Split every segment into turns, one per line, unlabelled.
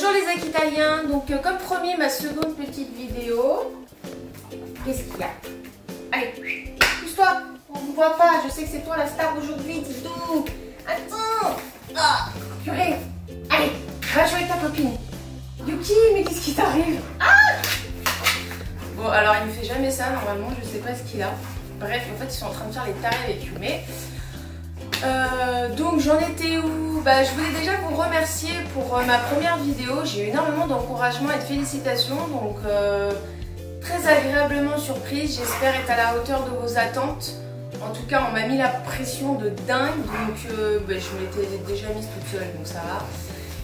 Bonjour les Aquitaliens, donc comme promis ma seconde petite vidéo. Qu'est-ce qu'il y a? Allez, pousse-toi, on ne voit pas, je sais que c'est toi la star d'aujourd'hui, dis donc. Attends. Ah, purée. Allez, va jouer avec ta copine. Yuki, mais qu'est-ce qui t'arrive? Ah! Bon alors il me fait jamais ça normalement, je sais pas ce qu'il a. Bref, en fait ils sont en train de faire les tarés avec Yume. Donc j'en étais où? Je voulais déjà vous remercier pour ma première vidéo. J'ai eu énormément d'encouragement et de félicitations, donc très agréablement surprise. J'espère être à la hauteur de vos attentes. En tout cas on m'a mis la pression de dingue, donc je m'étais déjà mise toute seule, donc ça va.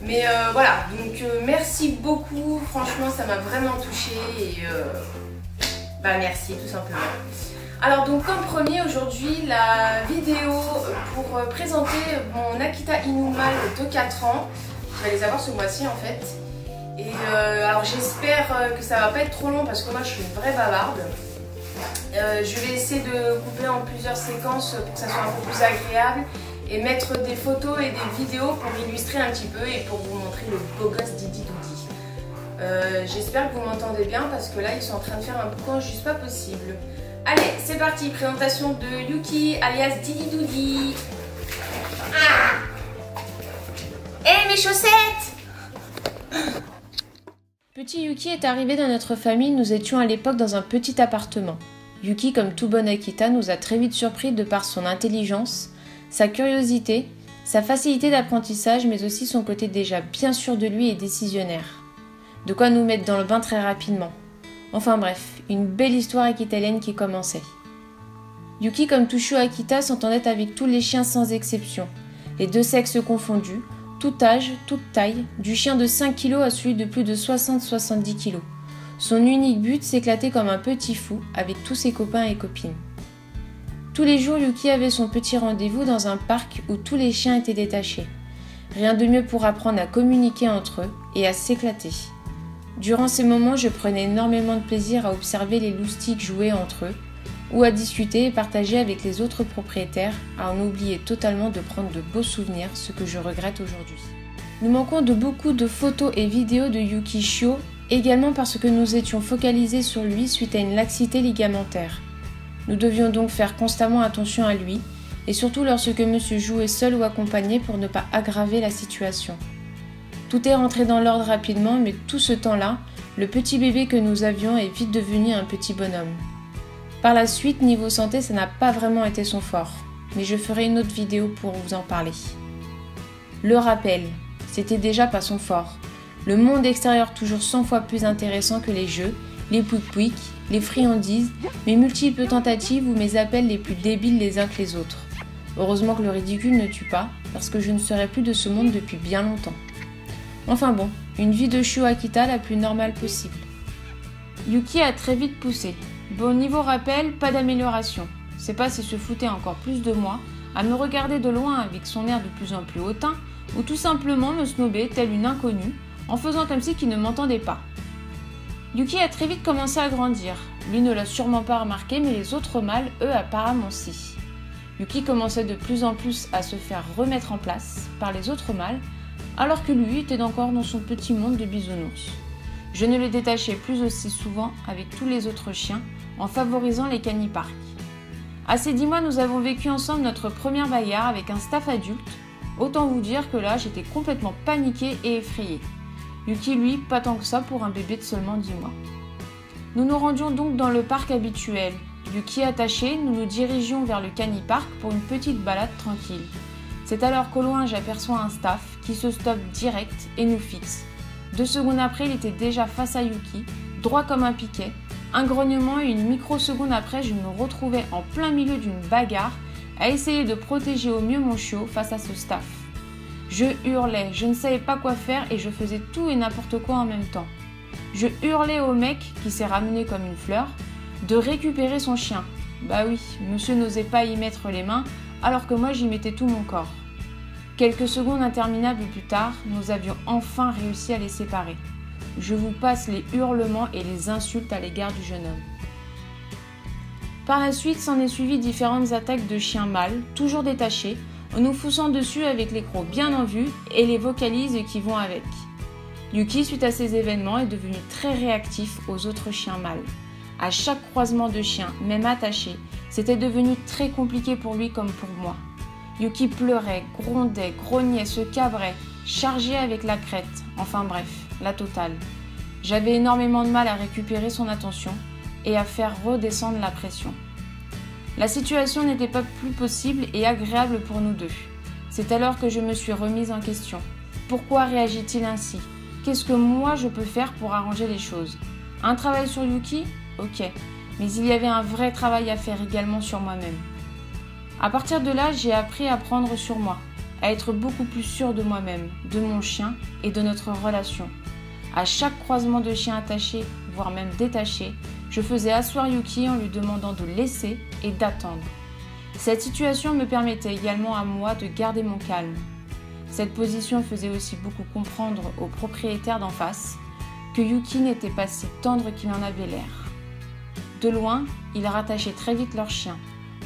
Mais voilà, donc merci beaucoup, franchement ça m'a vraiment touchée et merci tout simplement. Alors donc comme promis aujourd'hui la vidéo pour présenter mon Akita Inu mâle de 4 ans. Je vais les avoir ce mois-ci en fait. Et alors j'espère que ça va pas être trop long parce que moi je suis une vraie bavarde. Je vais essayer de couper en plusieurs séquences pour que ça soit un peu plus agréable et mettre des photos et des vidéos pour illustrer un petit peu et pour vous montrer le beau gosse Didi Doudi. J'espère que vous m'entendez bien parce que là ils sont en train de faire un boucan juste pas possible. Allez, c'est parti, présentation de Yuki alias Didi Doudi. Ah! Hé, mes chaussettes! Petit Yuki est arrivé dans notre famille, nous étions à l'époque dans un petit appartement. Yuki, comme tout bon Akita, nous a très vite surpris de par son intelligence, sa curiosité, sa facilité d'apprentissage, mais aussi son côté déjà bien sûr de lui et décisionnaire. De quoi nous mettre dans le bain très rapidement. Enfin bref, une belle histoire akitalienne qui commençait. Yuki, comme tout chou Akita, s'entendait avec tous les chiens sans exception, les deux sexes confondus, tout âge, toute taille, du chien de 5 kg à celui de plus de 60-70 kg. Son unique but, s'éclater comme un petit fou avec tous ses copains et copines. Tous les jours, Yuki avait son petit rendez-vous dans un parc où tous les chiens étaient détachés. Rien de mieux pour apprendre à communiquer entre eux et à s'éclater. Durant ces moments, je prenais énormément de plaisir à observer les loustiques jouer entre eux, ou à discuter et partager avec les autres propriétaires, à en oublier totalement de prendre de beaux souvenirs, ce que je regrette aujourd'hui. Nous manquons de beaucoup de photos et vidéos de Yuki Shio, également parce que nous étions focalisés sur lui suite à une laxité ligamentaire. Nous devions donc faire constamment attention à lui, et surtout lorsque monsieur jouait seul ou accompagné pour ne pas aggraver la situation. Tout est rentré dans l'ordre rapidement, mais tout ce temps-là, le petit bébé que nous avions est vite devenu un petit bonhomme. Par la suite, niveau santé, ça n'a pas vraiment été son fort, mais je ferai une autre vidéo pour vous en parler. Le rappel, c'était déjà pas son fort. Le monde extérieur toujours 100 fois plus intéressant que les jeux, les pouic-pouic, les friandises, mes multiples tentatives ou mes appels les plus débiles les uns que les autres. Heureusement que le ridicule ne tue pas, parce que je ne serai plus de ce monde depuis bien longtemps. Enfin bon, une vie de chou Akita la plus normale possible. Yuki a très vite poussé. Bon, niveau rappel, pas d'amélioration. C'est pas s'il se foutait encore plus de moi, à me regarder de loin avec son air de plus en plus hautain, ou tout simplement me snober telle une inconnue, en faisant comme si qu'il ne m'entendait pas. Yuki a très vite commencé à grandir. Lui ne l'a sûrement pas remarqué, mais les autres mâles, eux, apparemment si. Yuki commençait de plus en plus à se faire remettre en place par les autres mâles, alors que lui était encore dans son petit monde de bisounours. Je ne le détachais plus aussi souvent avec tous les autres chiens, en favorisant les caniparks. À ces 10 mois, nous avons vécu ensemble notre première bagarre avec un staff adulte. Autant vous dire que là, j'étais complètement paniquée et effrayée. Yuki, lui, pas tant que ça pour un bébé de seulement 10 mois. Nous nous rendions donc dans le parc habituel. Yuki attaché, nous nous dirigions vers le canipark pour une petite balade tranquille. C'est alors qu'au loin, j'aperçois un staff qui se stoppe direct et nous fixe. 2 secondes après, il était déjà face à Yuki, droit comme un piquet. Un grognement et une microseconde après, je me retrouvais en plein milieu d'une bagarre à essayer de protéger au mieux mon chiot face à ce staff. Je hurlais, je ne savais pas quoi faire et je faisais tout et n'importe quoi en même temps. Je hurlais au mec, qui s'est ramené comme une fleur, de récupérer son chien. Bah oui, monsieur n'osait pas y mettre les mains, alors que moi j'y mettais tout mon corps. Quelques secondes interminables plus tard, nous avions enfin réussi à les séparer. Je vous passe les hurlements et les insultes à l'égard du jeune homme. Par la suite, s'en est suivi différentes attaques de chiens mâles, toujours détachés, en nous foussant dessus avec les crocs bien en vue et les vocalises qui vont avec. Yuki, suite à ces événements, est devenu très réactif aux autres chiens mâles. À chaque croisement de chiens, même attachés, c'était devenu très compliqué pour lui comme pour moi. Yuki pleurait, grondait, grognait, se cabrait, chargeait avec la crête, enfin bref, la totale. J'avais énormément de mal à récupérer son attention et à faire redescendre la pression. La situation n'était pas plus possible et agréable pour nous deux. C'est alors que je me suis remise en question. Pourquoi réagit-il ainsi ? Qu'est-ce que moi je peux faire pour arranger les choses ? Un travail sur Yuki ? Ok, mais il y avait un vrai travail à faire également sur moi-même. À partir de là, j'ai appris à prendre sur moi, à être beaucoup plus sûre de moi-même, de mon chien et de notre relation. À chaque croisement de chiens attachés, voire même détachés, je faisais asseoir Yuki en lui demandant de laisser et d'attendre. Cette situation me permettait également à moi de garder mon calme. Cette position faisait aussi beaucoup comprendre aux propriétaires d'en face que Yuki n'était pas si tendre qu'il en avait l'air. De loin, ils rattachaient très vite leur chien.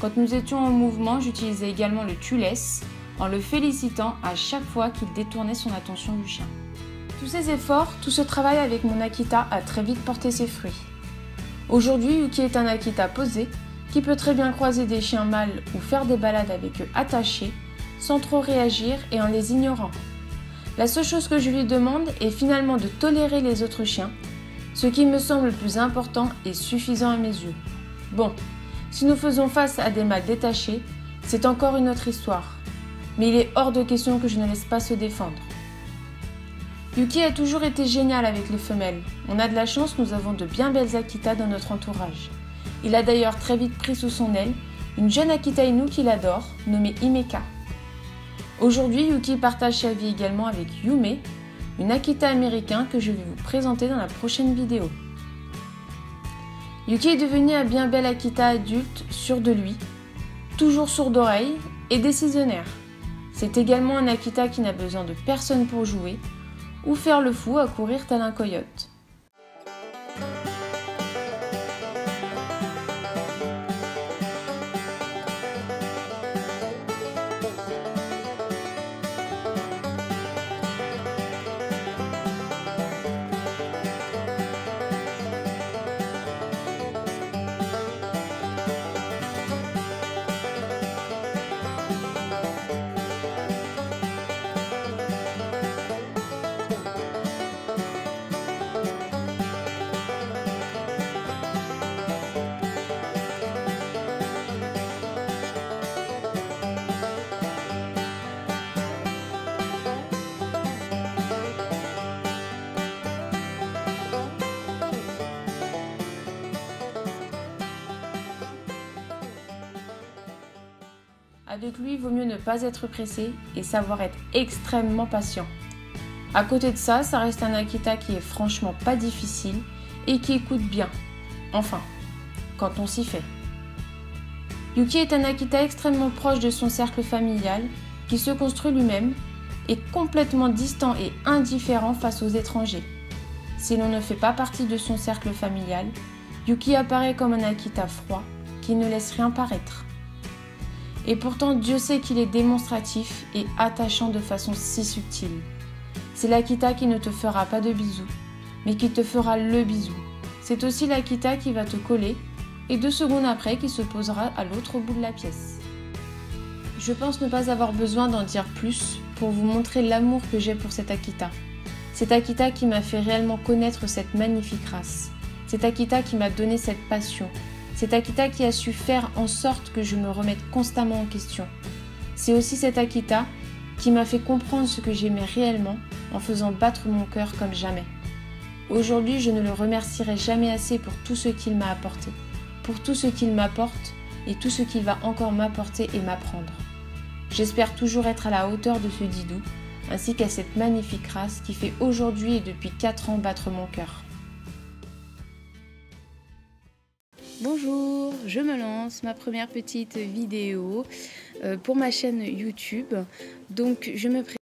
Quand nous étions en mouvement, j'utilisais également le tu-laisses en le félicitant à chaque fois qu'il détournait son attention du chien. Tous ces efforts, tout ce travail avec mon Akita a très vite porté ses fruits. Aujourd'hui, Yuki est un Akita posé qui peut très bien croiser des chiens mâles ou faire des balades avec eux attachés sans trop réagir et en les ignorant. La seule chose que je lui demande est finalement de tolérer les autres chiens, ce qui me semble le plus important et suffisant à mes yeux. Bon, si nous faisons face à des mâles détachés, c'est encore une autre histoire. Mais il est hors de question que je ne laisse pas se défendre. Yuki a toujours été génial avec les femelles. On a de la chance, nous avons de bien belles Akita dans notre entourage. Il a d'ailleurs très vite pris sous son aile une jeune Akita Inu qu'il adore, nommée Himeka. Aujourd'hui, Yuki partage sa vie également avec Yume, une Akita américain que je vais vous présenter dans la prochaine vidéo. Yuki est devenu un bien bel Akita adulte, sûr de lui, toujours sourd d'oreille et décisionnaire. C'est également un Akita qui n'a besoin de personne pour jouer ou faire le fou à courir tel un coyote. Avec lui, il vaut mieux ne pas être pressé et savoir être extrêmement patient. À côté de ça, ça reste un Akita qui est franchement pas difficile et qui écoute bien. Enfin, quand on s'y fait. Yuki est un Akita extrêmement proche de son cercle familial, qui se construit lui-même, et complètement distant et indifférent face aux étrangers. Si l'on ne fait pas partie de son cercle familial, Yuki apparaît comme un Akita froid, qui ne laisse rien paraître. Et pourtant, Dieu sait qu'il est démonstratif et attachant de façon si subtile. C'est l'Akita qui ne te fera pas de bisous, mais qui te fera le bisou. C'est aussi l'Akita qui va te coller et 2 secondes après qui se posera à l'autre bout de la pièce. Je pense ne pas avoir besoin d'en dire plus pour vous montrer l'amour que j'ai pour cet Akita. Cet Akita qui m'a fait réellement connaître cette magnifique race. Cet Akita qui m'a donné cette passion. Cet Akita qui a su faire en sorte que je me remette constamment en question. C'est aussi cet Akita qui m'a fait comprendre ce que j'aimais réellement en faisant battre mon cœur comme jamais. Aujourd'hui, je ne le remercierai jamais assez pour tout ce qu'il m'a apporté, pour tout ce qu'il m'apporte et tout ce qu'il va encore m'apporter et m'apprendre. J'espère toujours être à la hauteur de ce Didou, ainsi qu'à cette magnifique race qui fait aujourd'hui et depuis 4 ans battre mon cœur.
Bonjour, je me lance, ma première petite vidéo pour ma chaîne YouTube. Donc je me présente.